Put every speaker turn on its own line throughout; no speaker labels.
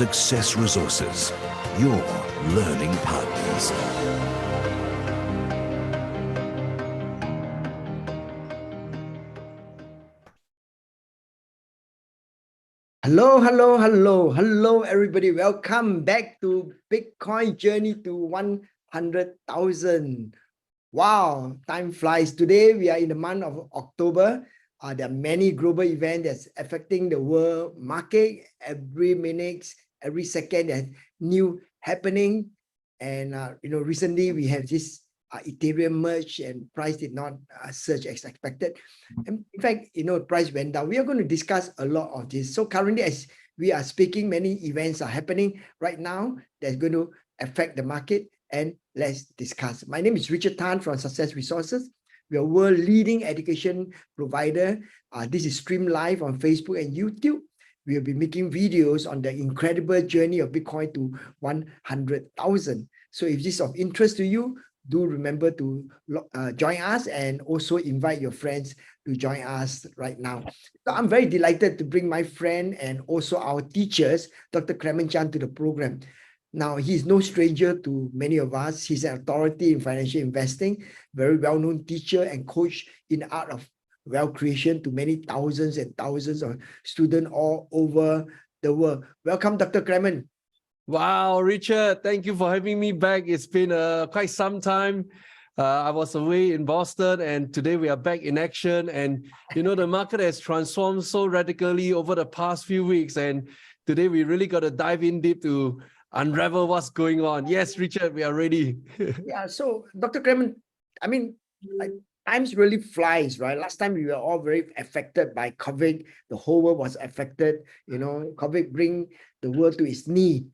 Success Resources, your learning partners.
Hello, everybody. Welcome back to Bitcoin Journey to 100,000. Wow, time flies. Today, we are in the month of October. There are many global events that's affecting the world market. Every minute, every second, there's new happening. And, recently we have this Ethereum merge and price did not surge as expected. And in fact, price went down. We are going to discuss a lot of this. So currently, as we are speaking, many events are happening right now that's going to affect the market. And let's discuss. My name is Richard Tan from Success Resources. We are a world leading education provider. This is streamed live on Facebook and YouTube. We will be making videos on the incredible journey of Bitcoin to 100,000. So if this is of interest to you, do remember to join us and also invite your friends to join us right now. So I'm very delighted to bring my friend and also our teachers, Dr. Clement Chan, to the program. Now, he's no stranger to many of us. He's an authority in financial investing, very well-known teacher and coach in the art of wealth creation to many thousands and thousands of students all over the world. Welcome, Dr. Clement.
Wow, Richard, thank you for having me back. It's been quite some time. I was away in Boston and today we are back in action. And, the market has transformed so radically over the past few weeks. And today we really got to dive in deep to unravel what's going on. Yes, Richard, we are ready.
Yeah, so Dr. Clement, times really flies, right? Last time we were all very affected by COVID. The whole world was affected. COVID bring the world to its knee.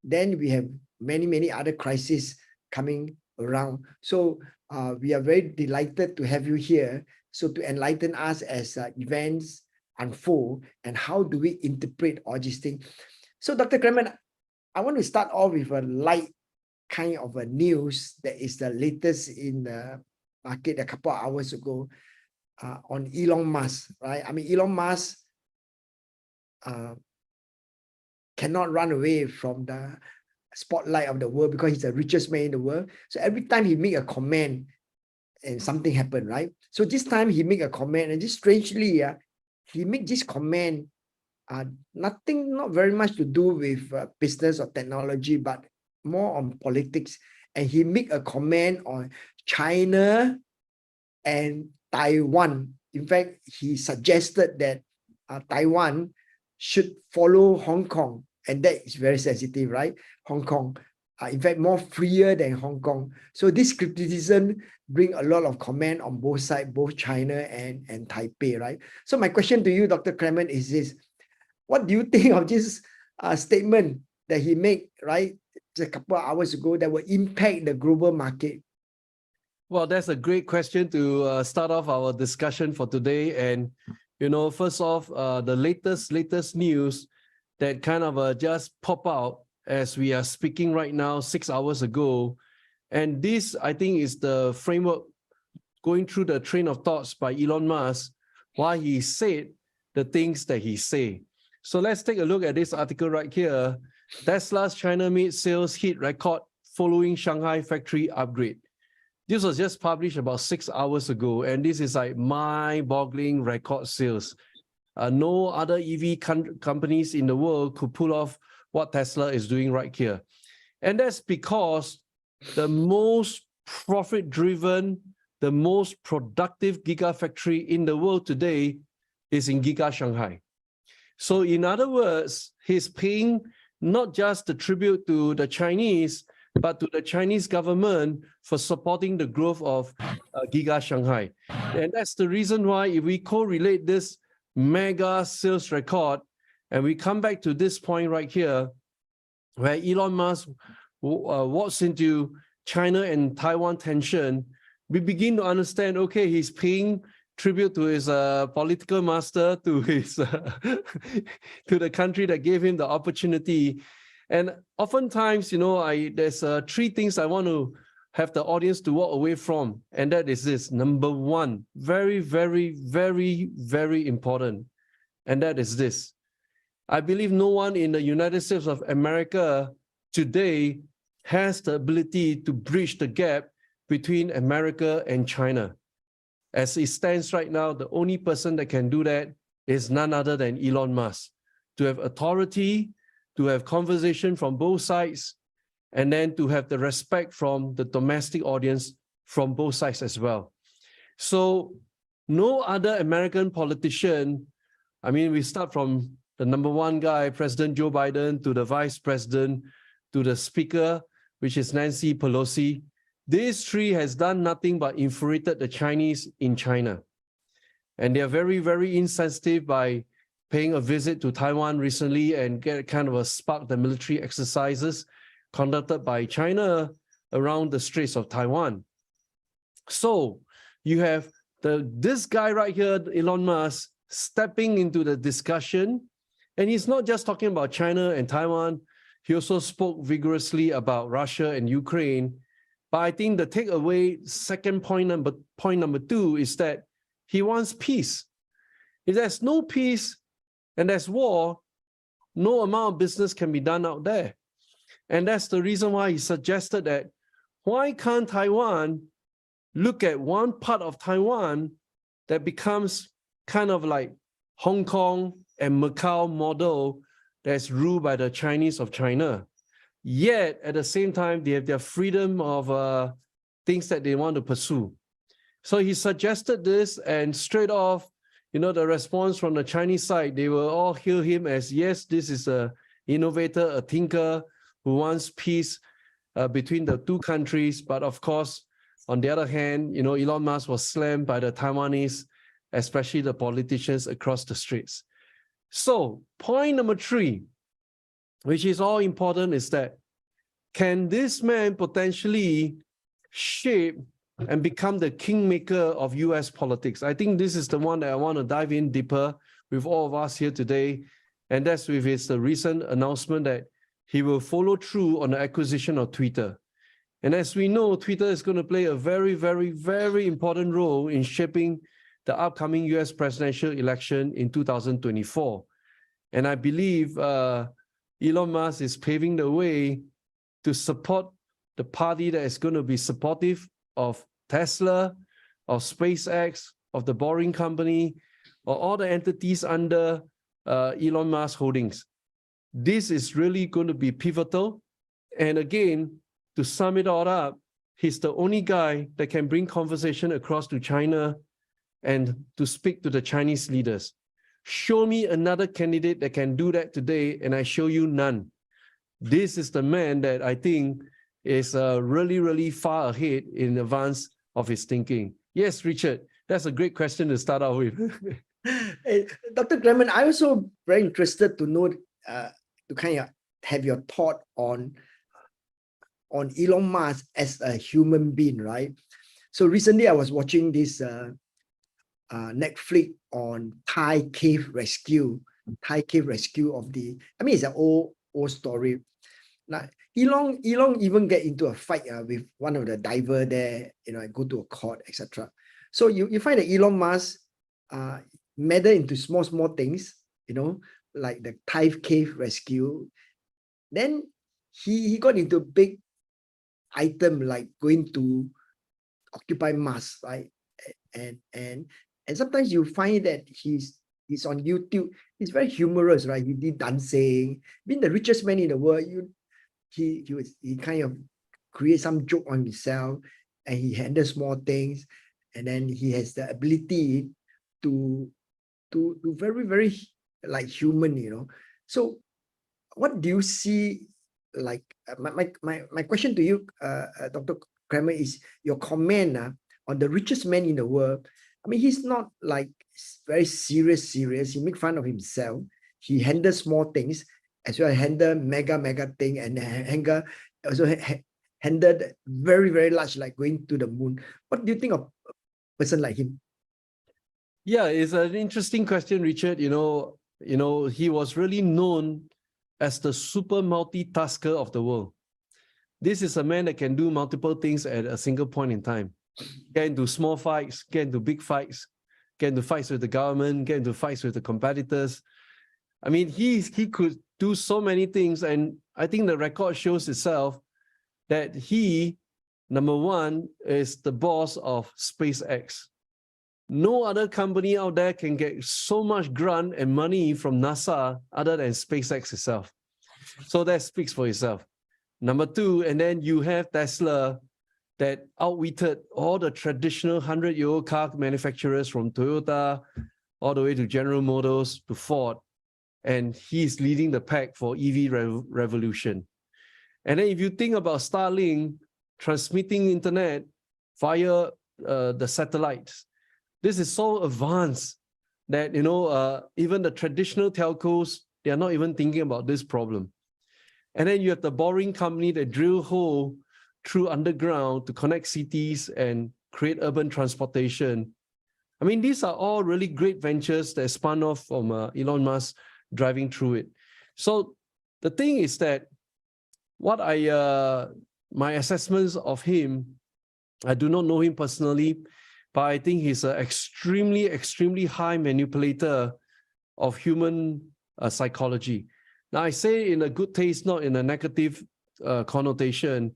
Then we have many other crises coming around. So we are very delighted to have you here. So to enlighten us as events unfold and how do we interpret all these things. So Dr. Clement, I want to start off with a light kind of a news that is the latest in the market a couple of hours ago on Elon Musk, right? I mean, Elon Musk cannot run away from the spotlight of the world because he's the richest man in the world. So every time he make a comment and something happened, right? So this time he make a comment and just strangely, he make this comment, not very much to do with business or technology, but more on politics. And he make a comment on China and Taiwan. In fact, he suggested that Taiwan should follow Hong Kong, and that is very sensitive, right? Hong Kong, in fact, more freer than Hong Kong. So this criticism bring a lot of comment on both sides, both China and Taipei, right? So my question to you, Dr. Clement, is this: what do you think of this statement that he made, right, just a couple of hours ago that will impact the global market?
Well, that's a great question to start off our discussion for today. And first off, the latest news that kind of just pop out as we are speaking right now, 6 hours ago. And this, I think, is the framework going through the train of thoughts by Elon Musk, why he said the things that he say. So let's take a look at this article right here. Tesla's China-made sales hit record following Shanghai factory upgrade. This was just published about 6 hours ago, and this is like mind-boggling record sales. No other EV companies in the world could pull off what Tesla is doing right here. And that's because the most profit-driven, the most productive gigafactory in the world today is in Giga Shanghai. So in other words, he's paying not just the tribute to the Chinese, but to the Chinese government for supporting the growth of Giga Shanghai. And that's the reason why if we correlate this mega sales record, and we come back to this point right here, where Elon Musk walks into China and Taiwan tension, we begin to understand, okay, he's paying tribute to his political master, to his to the country that gave him the opportunity. And oftentimes, there's three things I want to have the audience to walk away from, and that is this. Number one, very, very, very, very important, and that is this. I believe no one in the United States of America today has the ability to bridge the gap between America and China. As it stands right now, the only person that can do that is none other than Elon Musk. To have authority, to have conversation from both sides, and then to have the respect from the domestic audience from both sides as well. So no other American politician, I mean, we start from the number one guy, President Joe Biden, to the vice president, to the speaker, which is Nancy Pelosi. These three has done nothing but infuriated the Chinese in China. And they are very, very insensitive by paying a visit to Taiwan recently and get kind of a spark the military exercises conducted by China around the Straits of Taiwan. So you have this guy right here, Elon Musk, stepping into the discussion. And he's not just talking about China and Taiwan. He also spoke vigorously about Russia and Ukraine. But I think the takeaway, second point number two, is that he wants peace. If there's no peace and there's war, no amount of business can be done out there. And that's the reason why he suggested that why can't Taiwan look at one part of Taiwan that becomes kind of like Hong Kong and Macau model that's ruled by the Chinese of China. Yet, at the same time, they have their freedom of things that they want to pursue. So he suggested this, and straight off, you know, the response from the Chinese side, they will all hail him as, yes, this is an innovator, a thinker who wants peace between the two countries. But of course, on the other hand, you know, Elon Musk was slammed by the Taiwanese, especially the politicians across the streets. So point number three, which is all important, is that can this man potentially shape and become the kingmaker of US politics? I think this is the one that I want to dive in deeper with all of us here today. And that's with his recent announcement that he will follow through on the acquisition of Twitter. And as we know, Twitter is going to play a very, very, very important role in shaping the upcoming US presidential election in 2024. And I believe Elon Musk is paving the way to support the party that is going to be supportive of Tesla, of SpaceX, of the Boring Company, or all the entities under Elon Musk holdings. This is really going to be pivotal. And again, to sum it all up, he's the only guy that can bring conversation across to China and to speak to the Chinese leaders. Show me another candidate that can do that today, and I show you none. This is the man that I think is really, really far ahead in advance of his thinking. Yes, Richard, that's a great question to start out with.
Hey, Dr. Clement, I also very interested to know, to kind of have your thought on Elon Musk as a human being, right? So recently I was watching this Netflix on Thai cave rescue of the, I mean, it's an old story. Now, Elon even get into a fight with one of the diver there, you know, go to a court, etc. So you find that Elon Musk meddle into small things, you know, like the Thai cave rescue. Then he got into big item like going to occupy Mars, right? And sometimes you find that he's on YouTube. He's very humorous, right? He did dancing. Being the richest man in the world, he kind of create some joke on himself, and he handles small things, and then he has the ability to very, very like human, you know. So what do you see? Like my question to you, Dr. Kramer, is your comment on the richest man in the world. I mean, he's not like very serious. He makes fun of himself. He handles small things as well as handle mega thing, and also handled very, very large, like going to the moon. What do you think of a person like him?
Yeah, it's an interesting question, Richard. You know, he was really known as the super multitasker of the world. This is a man that can do multiple things at a single point in time. Get into small fights, get into big fights, get into fights with the government, get into fights with the competitors. I mean, he could do so many things, and I think the record shows itself that he, number one, is the boss of SpaceX. No other company out there can get so much grant and money from NASA other than SpaceX itself. So that speaks for itself. Number two, and then you have Tesla that outwitted all the traditional 100-year-old car manufacturers from Toyota all the way to General Motors to Ford. And he's leading the pack for EV revolution. And then if you think about Starlink transmitting internet via the satellites, this is so advanced that, even the traditional telcos, they are not even thinking about this problem. And then you have the boring company that drill hole through underground to connect cities and create urban transportation. I mean, these are all really great ventures that spun off from Elon Musk driving through it. So the thing is that what my assessments of him, I do not know him personally, but I think he's an extremely, extremely high manipulator of human psychology. Now, I say in a good taste, not in a negative connotation.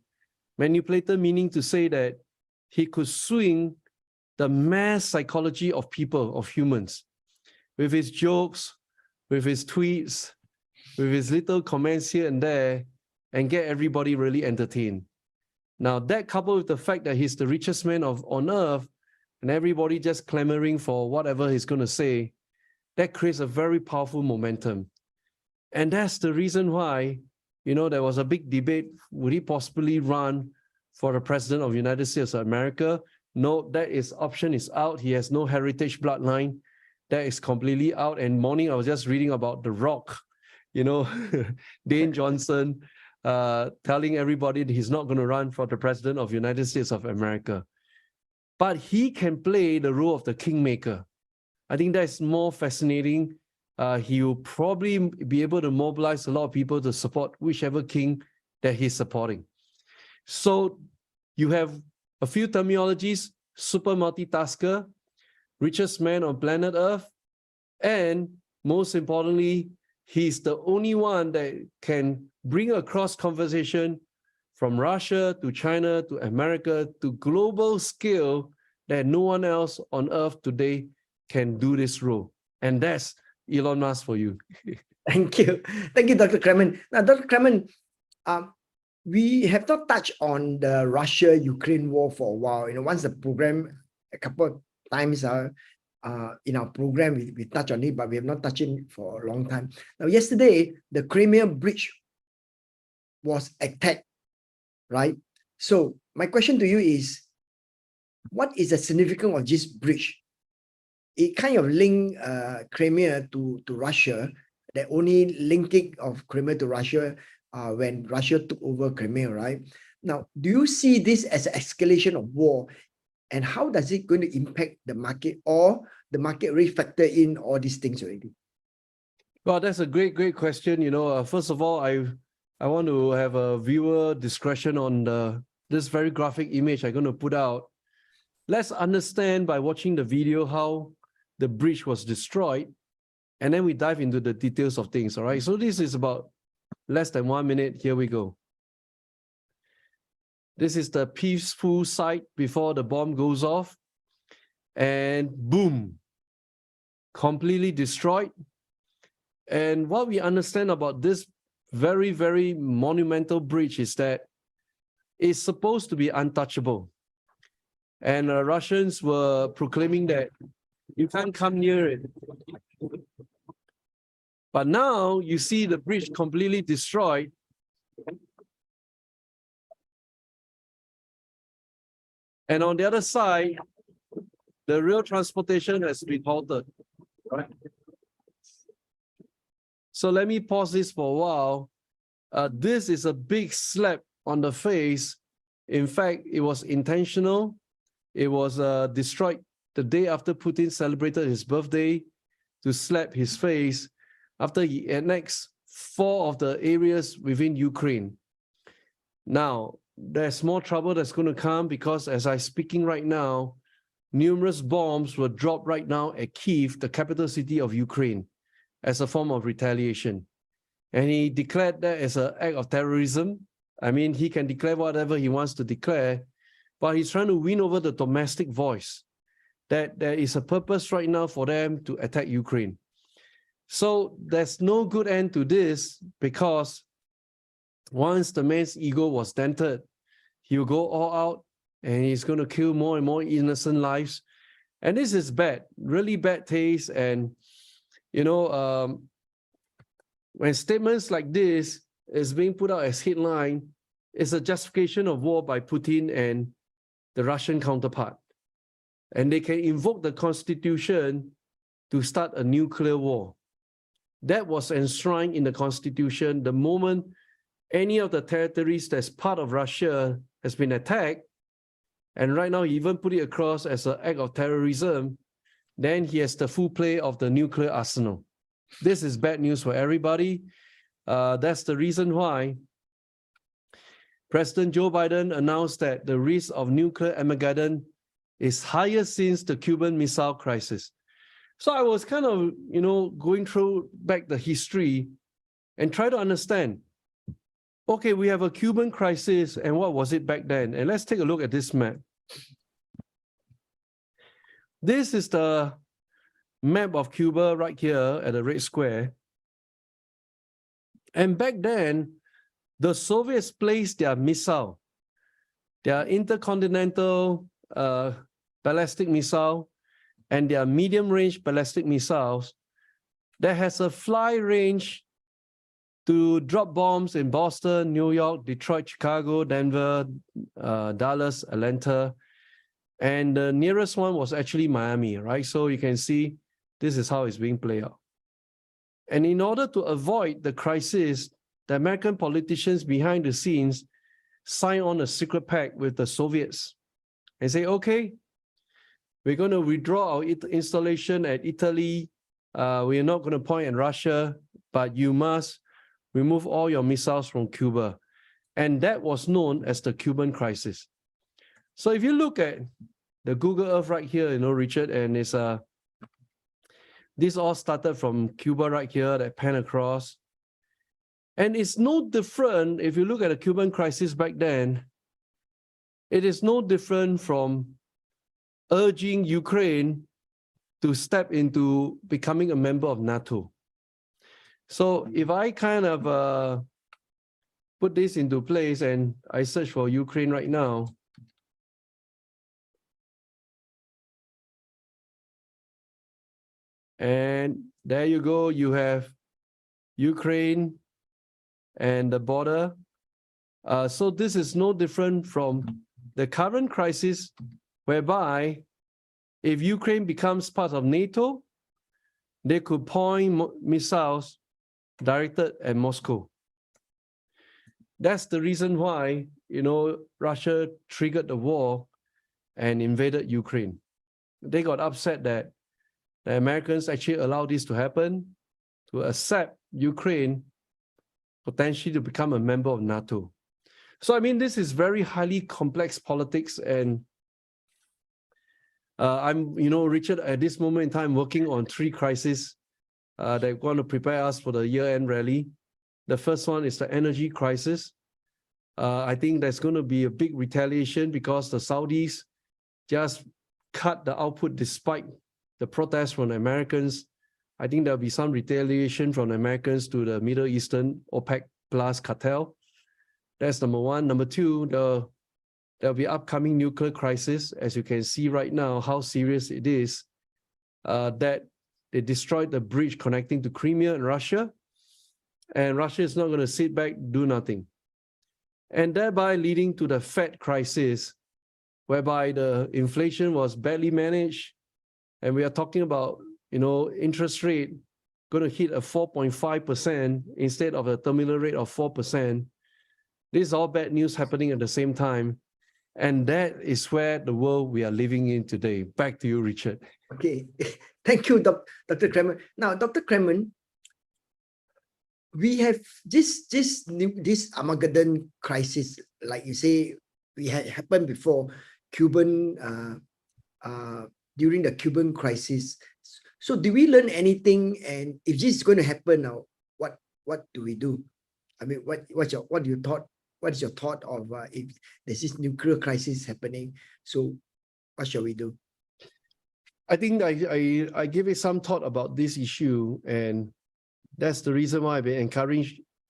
Manipulator meaning to say that he could swing the mass psychology of people, of humans, with his jokes, with his tweets, with his little comments here and there, and get everybody really entertained. Now, that coupled with the fact that he's the richest man on earth, and everybody just clamoring for whatever he's going to say, that creates a very powerful momentum. And that's the reason why, there was a big debate. Would he possibly run for the president of the United States of America? No, option is out. He has no heritage bloodline. That is completely out. And morning, I was just reading about The Rock, Dane Johnson, telling everybody that he's not going to run for the president of the United States of America. But he can play the role of the kingmaker. I think that's more fascinating. He will probably be able to mobilize a lot of people to support whichever king that he's supporting. So you have a few terminologies: super multitasker, richest man on planet Earth, and most importantly, he's the only one that can bring across conversation from Russia to China to America to global scale that no one else on Earth today can do this role. And that's Elon Musk for you.
Thank you. Thank you, Dr. Clement. Now, Dr. Clement, we have not touched on the Russia-Ukraine war for a while. Once the program, a couple of times in our program, we touch on it, but we have not touched it for a long time. Now, yesterday, the Crimea bridge was attacked, right? So my question to you is, what is the significance of this bridge? It kind of linked Crimea to Russia, the only linking of Crimea to Russia when Russia took over Crimea, right? Now, do you see this as an escalation of war? And how does it going to impact the market, or the market really factor in all these things already?
Well, that's a great question. First of all, I want to have a viewer discretion on this very graphic image I'm going to put out. Let's understand by watching the video how the bridge was destroyed, and then we dive into the details of things, all right? So this is about less than 1 minute. Here we go. This is the peaceful site before the bomb goes off, and boom, completely destroyed. And what we understand about this very, very monumental bridge is that it's supposed to be untouchable. And Russians were proclaiming that you can't come near it. But now you see the bridge completely destroyed. And on the other side, the rail transportation has been halted. Right? So let me pause this for a while. This is a big slap on the face. In fact, it was intentional. It was destroyed the day after Putin celebrated his birthday to slap his face after he annexed 4 of the areas within Ukraine. Now, there's more trouble that's going to come because as I'm speaking right now, numerous bombs were dropped right now at Kyiv, the capital city of Ukraine. as a form of retaliation. And he declared that as an act of terrorism. I mean, he can declare whatever he wants to declare, but he's trying to win over the domestic voice that there is a purpose right now for them to attack Ukraine. So there's no good end to this, because once the man's ego was dented, he'll go all out and he's going to kill more and more innocent lives. And this is bad, really bad taste. And, you know, when statements like this is being put out as headline, it's a justification of war by Putin and the Russian counterpart. And they can invoke the Constitution to start a nuclear war. That was enshrined in the Constitution the moment any of the territories that's part of Russia has been attacked. And right now, he even put it across as an act of terrorism. Then he has the full play of the nuclear arsenal. This is bad news for everybody. That's the reason why President Joe Biden announced that the risk of nuclear Armageddon is higher since the Cuban Missile Crisis. So I was kind of, you know, going through back the history and try to understand, okay, we have a Cuban crisis, and what was it back then? And let's take a look at this map. This is the map of Cuba right here at the red square. And back then, the Soviets placed their missile, their intercontinental ballistic missile, and their medium-range ballistic missiles that has a fly range to drop bombs in Boston, New York, Detroit, Chicago, Denver, Dallas, Atlanta. And the nearest one was actually Miami, right? So you can see this is how it's being played out. And in order to avoid the crisis, the American politicians behind the scenes signed on a secret pact with the Soviets and say, okay, we're going to withdraw our installation at Italy. We're not going to point at Russia, but you must remove all your missiles from Cuba. And that was known as the Cuban crisis. So if you look at the Google Earth right here, you know, Richard, and it's this all started from Cuba right here, that pan across. And it's no different, if you look at the Cuban crisis back then, it is no different from urging Ukraine to step into becoming a member of NATO. So if I kind of put this into place and I search for Ukraine right now, and there you go, you have Ukraine and the border. So this is no different from the current crisis, whereby if Ukraine becomes part of NATO, they could point missiles directed at Moscow. That's the reason why, you know, Russia triggered the war and invaded Ukraine. They got upset that the Americans actually allowed this to happen, to accept Ukraine potentially to become a member of NATO. So, I mean, this is very highly complex politics, and I'm, you know, Richard, at this moment in time, working on 3 crises that are going to prepare us for the year-end rally. The first one is the energy crisis. I think there's going to be a big retaliation because the Saudis just cut the output despite the protests from the Americans. I think there'll be some retaliation from the Americans to the Middle Eastern OPEC Plus cartel. That's number one. Number two, there'll be upcoming nuclear crisis. As you can see right now, how serious it is, that they destroyed the bridge connecting to Crimea and Russia. And Russia is not going to sit back, do nothing. And thereby leading to the Fed crisis, whereby the inflation was badly managed. And we are talking about, you know, interest rate going to hit a 4.5% instead of a terminal rate of 4%. This is all bad news happening at the same time. And that is where the world we are living in today. Back to you, Richard.
Okay, thank you, Dr. Kremen. Now, Dr. Kremen, we have this Armageddon crisis, like you say, we had happened before during the Cuban crisis. So do we learn anything? And if this is going to happen now, what do we do? I mean, what is your thought of if there's this nuclear crisis happening? So what shall we do?
I think I give it some thought about this issue, and that's the reason why I've been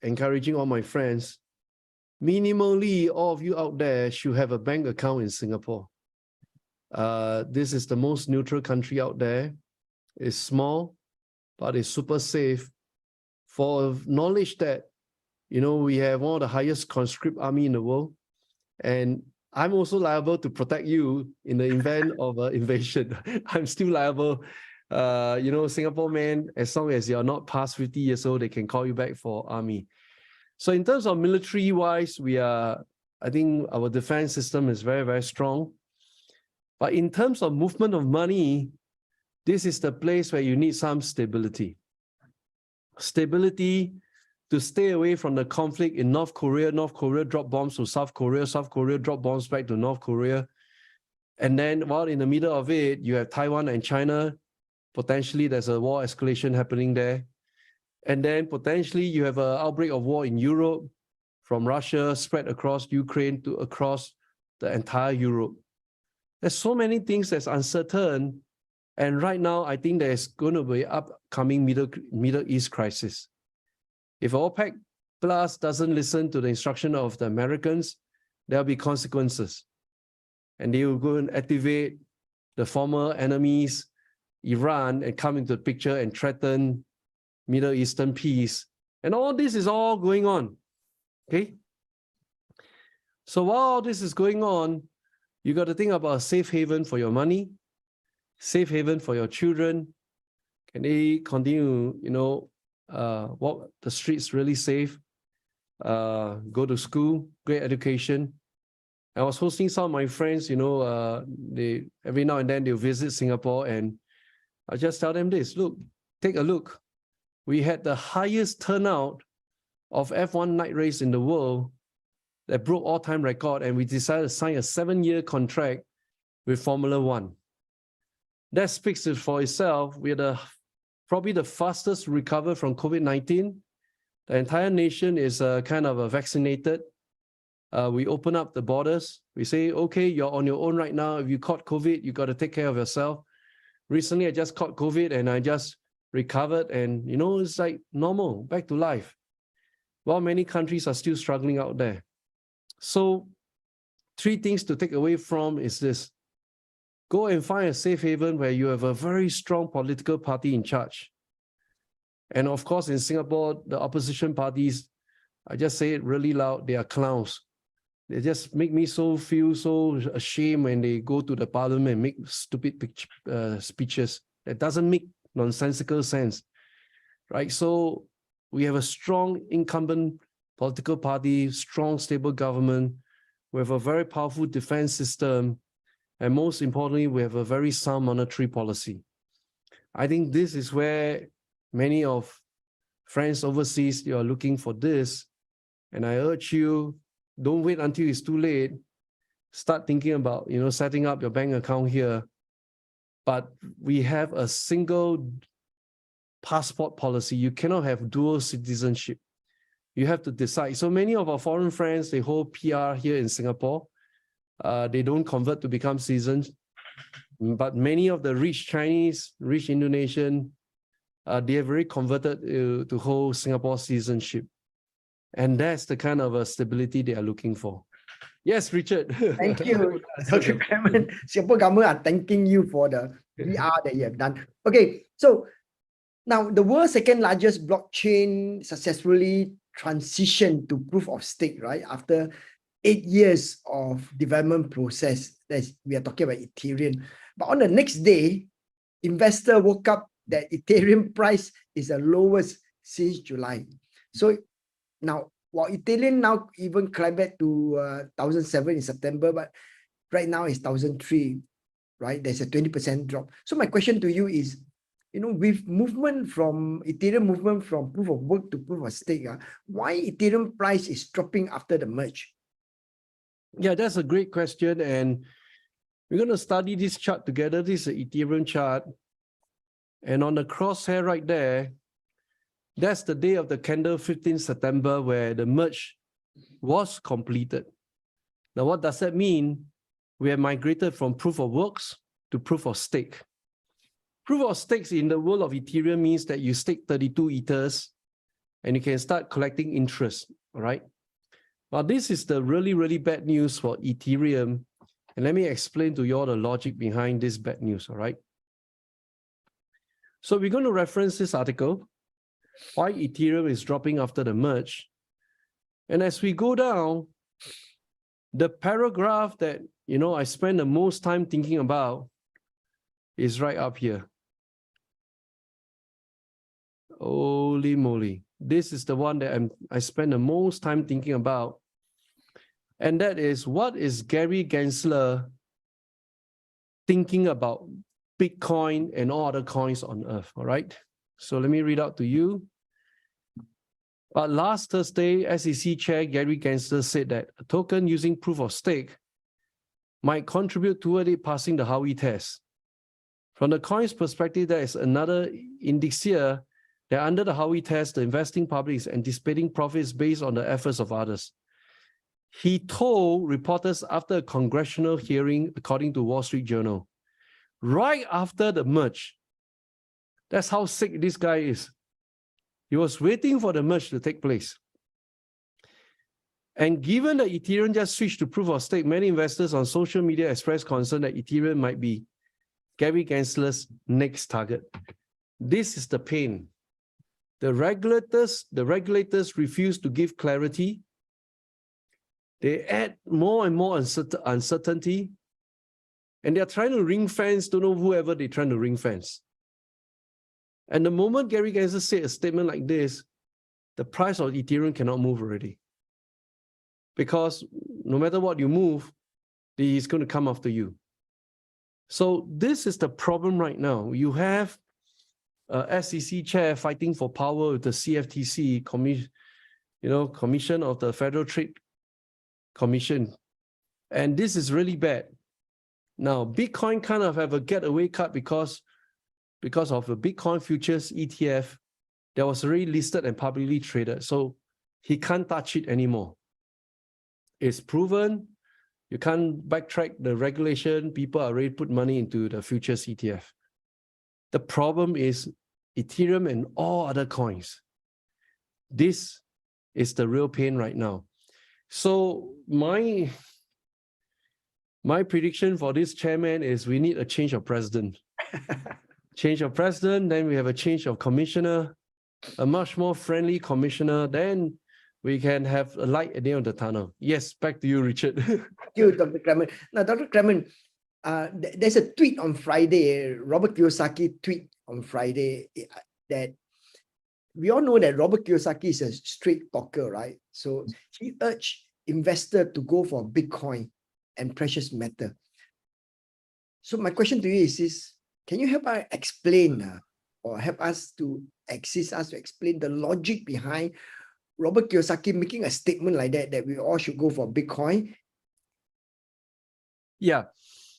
encouraging all my friends. Minimally, all of you out there should have a bank account in Singapore. This is the most neutral country out there. It's small, but it's super safe. For knowledge that, we have one of the highest conscript army in the world, and I'm also liable to protect you in the event of an invasion. I'm still liable. Singapore man, as long as you're not past 50 years old, they can call you back for army. So in terms of military-wise, I think our defense system is very, very strong. But in terms of movement of money, this is the place where you need some stability. Stability to stay away from the conflict in North Korea. North Korea drop bombs to South Korea. South Korea drop bombs back to North Korea. And then while in the middle of it, you have Taiwan and China. Potentially there's a war escalation happening there. And then potentially you have an outbreak of war in Europe from Russia spread across Ukraine to across the entire Europe. There's so many things that's uncertain. And right now, I think there's going to be upcoming Middle East crisis. If OPEC Plus doesn't listen to the instruction of the Americans, there'll be consequences. And they will go and activate the former enemies, Iran, and come into the picture and threaten Middle Eastern peace. And all this is all going on, okay? So while all this is going on, you got to think about a safe haven for your money, safe haven for your children. Can they continue, walk the streets really safe, go to school, great education. I was hosting some of my friends, they every now and then they'll visit Singapore, and I just tell them this, look, take a look. We had the highest turnout of F1 night race in the world that broke all-time record, and we decided to sign a 7-year contract with Formula One. That speaks for itself. We're probably the fastest to recover from COVID-19. The entire nation is kind of vaccinated. We open up the borders. We say, okay, you're on your own right now. If you caught COVID, you got to take care of yourself. Recently, I just caught COVID and I just recovered, and it's like normal, back to life. While many countries are still struggling out there. So 3 things to take away from is this. Go and find a safe haven where you have a very strong political party in charge. And of course, in Singapore, the opposition parties, I just say it really loud, they are clowns. They just make me feel so ashamed when they go to the parliament and make stupid speeches. That doesn't make nonsensical sense, right? So we have a strong incumbent political party, strong, stable government. We have a very powerful defense system. And most importantly, we have a very sound monetary policy. I think this is where many of friends overseas, you are looking for this. And I urge you, don't wait until it's too late. Start thinking about, setting up your bank account here. But we have a single passport policy. You cannot have dual citizenship. You have to decide. So many of our foreign friends, they hold PR here in Singapore. They don't convert to become citizens. But many of the rich Chinese, rich Indonesian, they have already converted to hold Singapore citizenship. And that's the kind of stability they are looking for. Yes, Richard.
Thank you, Dr. Clement. Singapore government are thanking you for the PR that you have done. Okay, so now the world's second largest blockchain successfully transitioned to proof of stake, right? After 8 years of development process. We are talking about Ethereum. But on the next day, investor woke up that Ethereum price is the lowest since July. So now, while Ethereum now even climbed back to 1,007 in September, but right now it's 1,003, right? There's a 20% drop. So my question to you is, with Ethereum movement from proof of work to proof of stake, why Ethereum price is dropping after the merge?
Yeah, that's a great question. And we're going to study this chart together. This is an Ethereum chart. And on the crosshair right there, that's the day of the candle, 15 September, where the merge was completed. Now, what does that mean? We have migrated from proof of works to proof of stake. Proof of stakes in the world of Ethereum means that you stake 32 Ethers and you can start collecting interest, all right? Now, this is the really, really bad news for Ethereum. And let me explain to you all the logic behind this bad news, all right? So we're going to reference this article, why Ethereum is dropping after the merge. And as we go down, the paragraph that, I spend the most time thinking about is right up here. Holy moly. This is the one that I spend the most time thinking about. And that is, what is Gary Gensler thinking about Bitcoin and all other coins on earth, all right? So let me read out to you. Last Thursday, SEC Chair Gary Gensler said that a token using proof of stake might contribute toward it passing the Howey test. From the coin's perspective, there is another indicia that under the Howey test, the investing public is anticipating profits based on the efforts of others. He told reporters after a congressional hearing, according to Wall Street Journal, right after the merge. That's how sick this guy is. He was waiting for the merge to take place. And given that Ethereum just switched to proof of stake, many investors on social media expressed concern that Ethereum might be Gary Gensler's next target. This is the pain. The regulators refuse to give clarity. They add more and more uncertainty. And they're trying to ring fence, don't know whoever they're trying to ring fence. And the moment Gary Gensler said a statement like this, the price of Ethereum cannot move already. Because no matter what you move, he's going to come after you. So this is the problem right now. You have a SEC chair fighting for power with the CFTC, Commission of the Federal Trade Commission. And this is really bad. Now, Bitcoin kind of have a getaway cut because of the Bitcoin futures ETF that was already listed and publicly traded. So he can't touch it anymore. It's proven. You can't backtrack the regulation. People already put money into the futures ETF. The problem is Ethereum and all other coins. This is the real pain right now. So my prediction for this chairman is we need a change of president. Change of president, then we have a change of commissioner, a much more friendly commissioner, then we can have a light at the end of the tunnel. Yes, back to you, Richard.
Thank you, Dr. Clement. Now, Dr. Clement, there's a tweet on Friday, Robert Kiyosaki tweet on Friday that we all know that Robert Kiyosaki is a straight talker, right? So he urged investors to go for Bitcoin and precious metal. So my question to you is this, can you help us explain or help us to assist us to explain the logic behind Robert Kiyosaki making a statement like that we all should go for Bitcoin?
Yeah.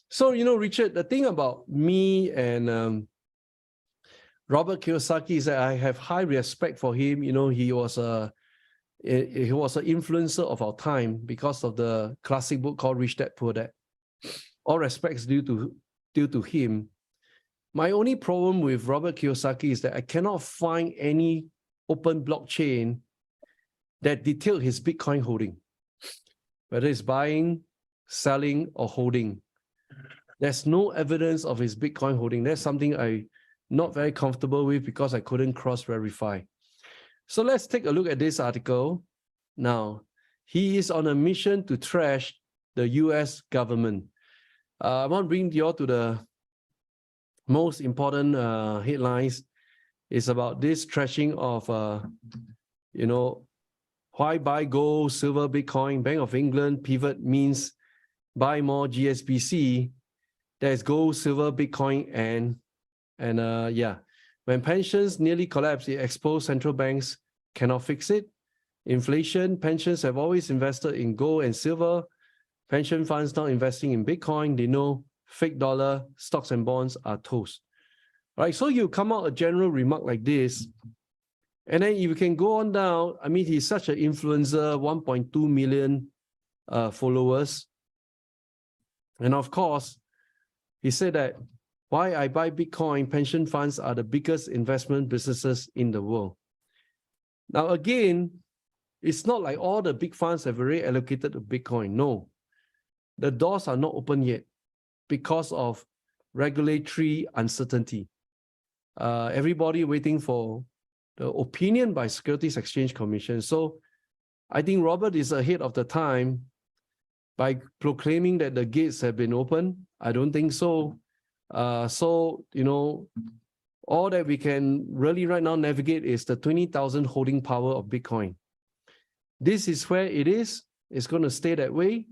So, Richard, the thing about me and Robert Kiyosaki is that I have high respect for him. He was an influencer of our time because of the classic book called Rich Dad Poor Dad. All respects due to him. My only problem with Robert Kiyosaki is that I cannot find any open blockchain that detailed his Bitcoin holding, whether it's buying, selling, or holding. There's no evidence of his Bitcoin holding. That's something I'm not very comfortable with because I couldn't cross-verify. So let's take a look at this article. Now, he is on a mission to trash the US government. I want to bring you all to the most important headlines. It's about this trashing of, why buy gold, silver, Bitcoin. Bank of England pivot means buy more GSBC. There's gold, silver, Bitcoin, and when pensions nearly collapse, it exposed central banks cannot fix it. Inflation, pensions have always invested in gold and silver. Pension funds not investing in Bitcoin. They know fake dollar, stocks and bonds are toast. right? So you come out a general remark like this, and then you can go on down. I mean, he's such an influencer, 1.2 million followers. And of course, he said that why I buy Bitcoin, pension funds are the biggest investment businesses in the world. Now, again, it's not like all the big funds have already allocated to Bitcoin. No, the doors are not open yet because of regulatory uncertainty. Everybody waiting for the opinion by Securities Exchange Commission. So I think Robert is ahead of the time by proclaiming that the gates have been opened. I don't think so. So, you know, all that we can really right now navigate is the 20,000 holding power of Bitcoin. This is where it is. It's going to stay that way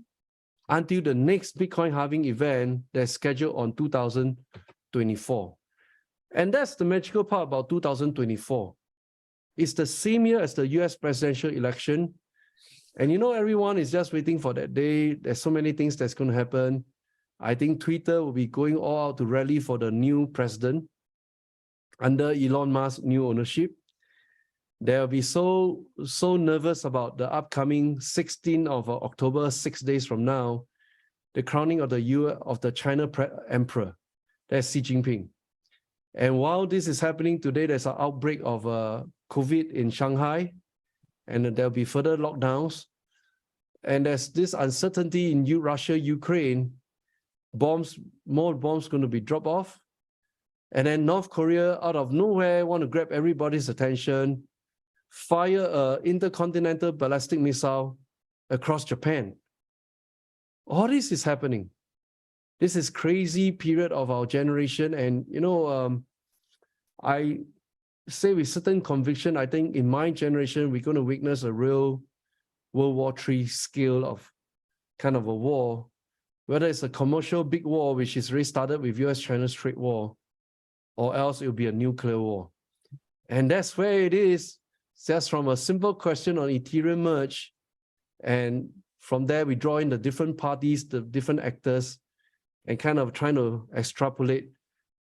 until the next Bitcoin halving event that's scheduled on 2024. And that's the magical part about 2024. It's the same year as the US presidential election. And you know, everyone is just waiting for that day. There's so many things that's going to happen. I think Twitter will be going all out to rally for the new president under Elon Musk new ownership. They'll be so nervous about the upcoming 16th of October, 6 days from now, the crowning of the China emperor. That's Xi Jinping. And while this is happening today, there's an outbreak of COVID in Shanghai, and there'll be further lockdowns. And there's this uncertainty in Russia, Ukraine, more bombs going to be dropped off. And then North Korea, out of nowhere, want to grab everybody's attention, fire an intercontinental ballistic missile across Japan. All this is happening. This is crazy period of our generation. And, you know, I say with certain conviction, I think in my generation, we're going to witness a real World War III scale of kind of a war, whether it's a commercial big war, which is already started with US-China's trade war, or else it'll be a nuclear war. And that's where it is, just from a simple question on Ethereum merge. And from there, we draw in the different parties, the different actors, and kind of trying to extrapolate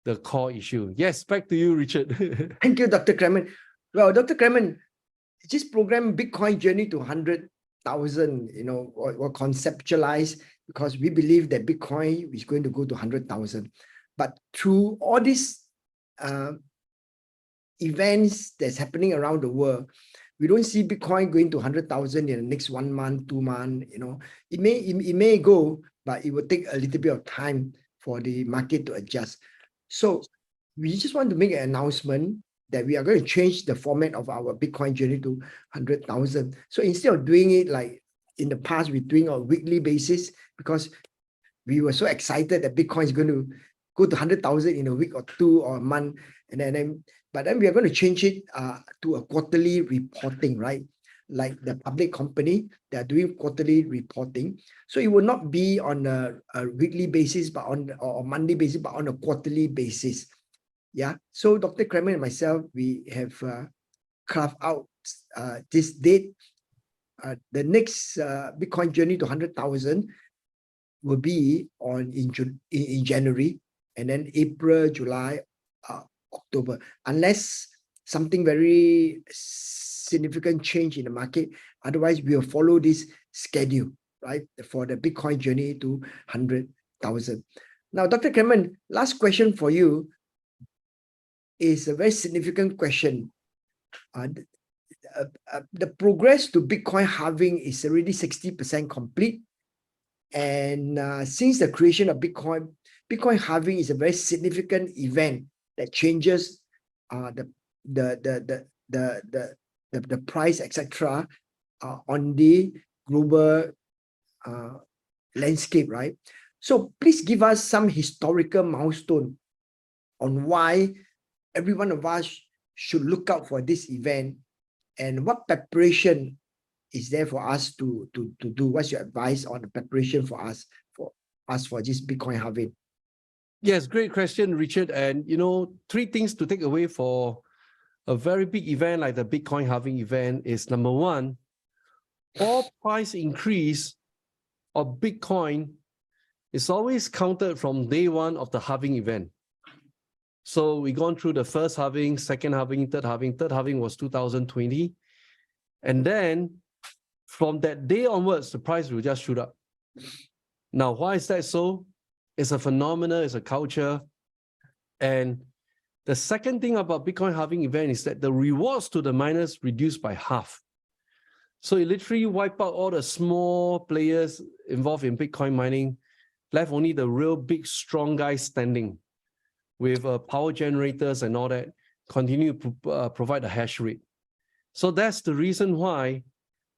the core issue. Yes, back to you, Richard.
Thank you, Dr. Kremen. Well, Dr. Kremen, this program Bitcoin journey to 100,000, you know, or conceptualized because we believe that Bitcoin is going to go to 100,000. But through all these events that's happening around the world, we don't see Bitcoin going to 100,000 in the next 1 month, 2 months. You know, it may go, but it will take a little bit of time for the market to adjust. So we just want to make an announcement that we are going to change the format of our Bitcoin journey to 100,000. So instead of doing it like in the past, we're doing on a weekly basis because we were so excited that Bitcoin is going to go to 100,000 in a week or two or a month. But then we are going to change it to a quarterly reporting, right? Like the public company, they are doing quarterly reporting. So it will not be on a weekly basis, but or monthly basis, but on a quarterly basis. Yeah. So Dr. Kremen and myself, we have carved out this date. The next Bitcoin journey to 100,000 will be in January, and then April, July, October, unless something very significant change in the market. Otherwise, we will follow this schedule, right, for the Bitcoin journey to 100,000. Now, Dr. Kremen, last question for you is a very significant question. The progress to Bitcoin halving is already 60% complete. And since the creation of Bitcoin halving is a very significant event that changes the price, etc., on the global landscape, right? So please give us some historical milestone on why every one of us should look out for this event and what preparation is there for us to do. What's your advice on the preparation for us for this Bitcoin halving?
Yes, great question, Richard. And, you know, 3 things to take away for a very big event like the Bitcoin halving event is, number 1, all price increase of Bitcoin is always counted from day 1 of the halving event. So we gone through the first halving, second halving, third halving. Third halving was 2020. And then from that day onwards, the price will just shoot up. Now, why is that so? It's a phenomenon, it's a culture. And the second thing about Bitcoin halving event is that the rewards to the miners reduced by half. So it literally wiped out all the small players involved in Bitcoin mining, left only the real big, strong guys standing with power generators and all that, continue to provide a hash rate. So that's the reason why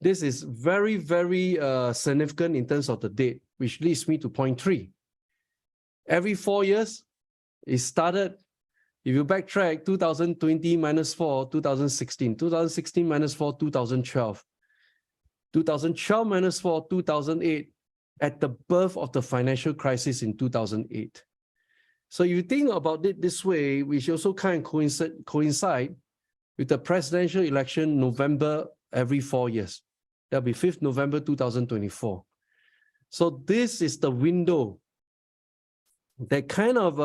this is very, very significant in terms of the date, which leads me to point 3. Every 4 years, it started, if you backtrack, 2020 minus 4, 2016, 2016 minus 4, 2012, 2012 minus 4, 2008, at the birth of the financial crisis in 2008. So you think about it this way, which also kind of coincide with the presidential election November every 4 years. That'll be 5th November 2024. So this is the window that kind of,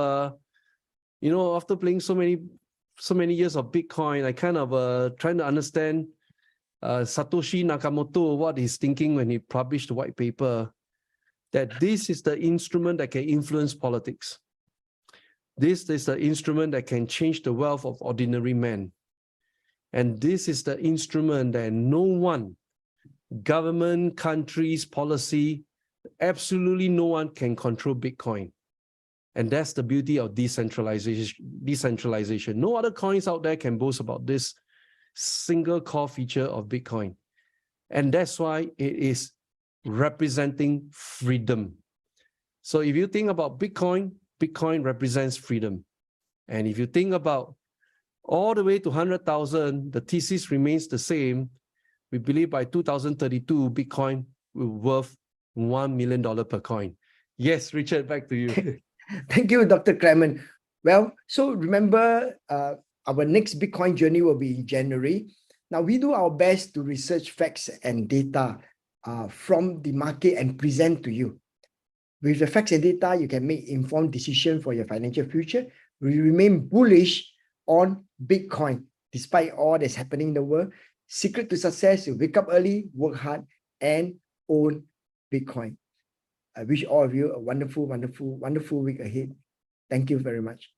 you know, after playing so many years of Bitcoin, I kind of trying to understand Satoshi Nakamoto, what he's thinking when he published the white paper, that this is the instrument that can influence politics. This is the instrument that can change the wealth of ordinary men. And this is the instrument that no one, government, countries, policy, absolutely no one can control Bitcoin. And that's the beauty of decentralization. No other coins out there can boast about this single core feature of Bitcoin. And that's why it is representing freedom. So if you think about Bitcoin, Bitcoin represents freedom. And if you think about all the way to 100,000, the thesis remains the same. We believe by 2032, Bitcoin will be worth $1 million per coin. Yes, Richard, back to you.
Thank you, Dr. Clement. Well, so remember, our next Bitcoin journey will be in January. Now, we do our best to research facts and data from the market and present to you. With the facts and data, you can make informed decisions for your financial future. We remain bullish on Bitcoin, despite all that's happening in the world. Secret to success, you wake up early, work hard, and own Bitcoin. I wish all of you a wonderful, wonderful, wonderful week ahead. Thank you very much.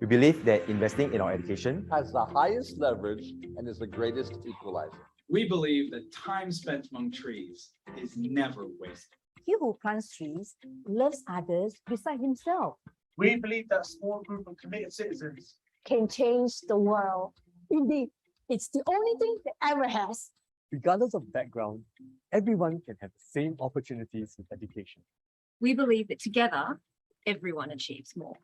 We believe that investing in our education
has the highest leverage and is the greatest equalizer.
We believe that time spent among trees is never wasted.
He who plants trees loves others beside himself.
We believe that a small group of committed citizens
Can change the world. Indeed, it's the only thing that ever has.
Regardless of background, everyone can have the same opportunities with education.
We believe that together, everyone achieves more.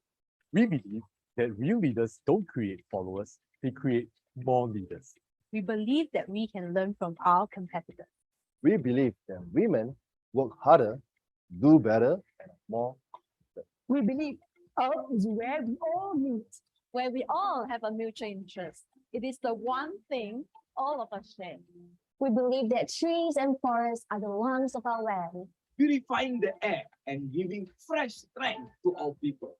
We believe that real leaders don't create followers, they create more leaders.
We believe that we can learn from our competitors.
We believe that women work harder, do better, and are more.
We believe Earth is where we all meet, where we all have a mutual interest. It is the one thing all of us share. We believe that trees and forests are the lungs of our land,
purifying the air and giving fresh strength to all people.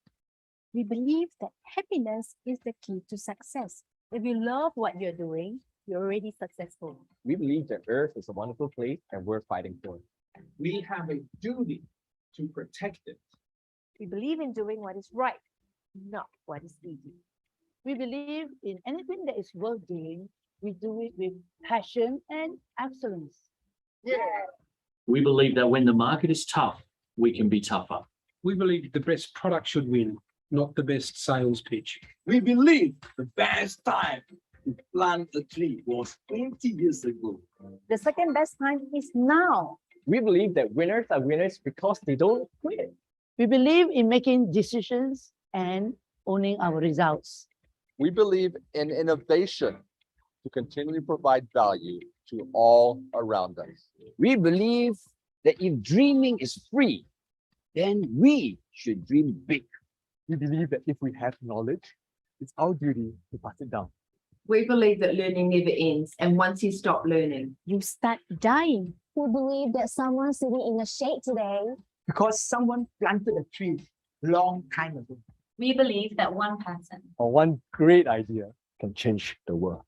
We believe that happiness is the key to success. If you love what you're doing, you're already successful.
we believe that Earth is a wonderful place and worth fighting for.
We have a duty to protect it.
We believe in doing what is right, not what is easy. We believe in anything that is worth doing, we do it with passion and excellence.
We believe that when the market is tough, we can be tougher.
We believe the best product should win, not the best sales pitch.
We believe the best time to plant a tree was 20 years ago.
The second best time is now.
We believe that winners are winners because they don't quit.
We believe in making decisions and owning our results.
We believe in innovation to continually provide value to all around us.
We believe that if dreaming is free, then we should dream big.
We believe that if we have knowledge, it's our duty to pass it down.
We believe that learning never ends, and once you stop learning,
you start dying.
We believe that someone sitting in the shade today
because someone planted a tree
long time ago.
We believe that one person,
Or one great idea.
Can change the world.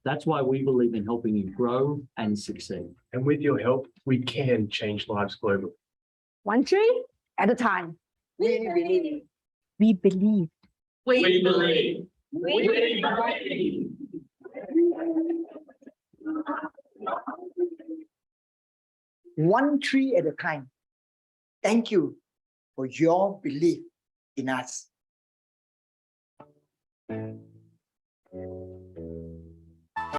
That's why we believe in helping you grow and succeed.
And with your help, we can change lives globally.
One tree at a time.
we believe.
We believe.
We believe.
We believe.
One tree at a time. Thank you for your belief in us.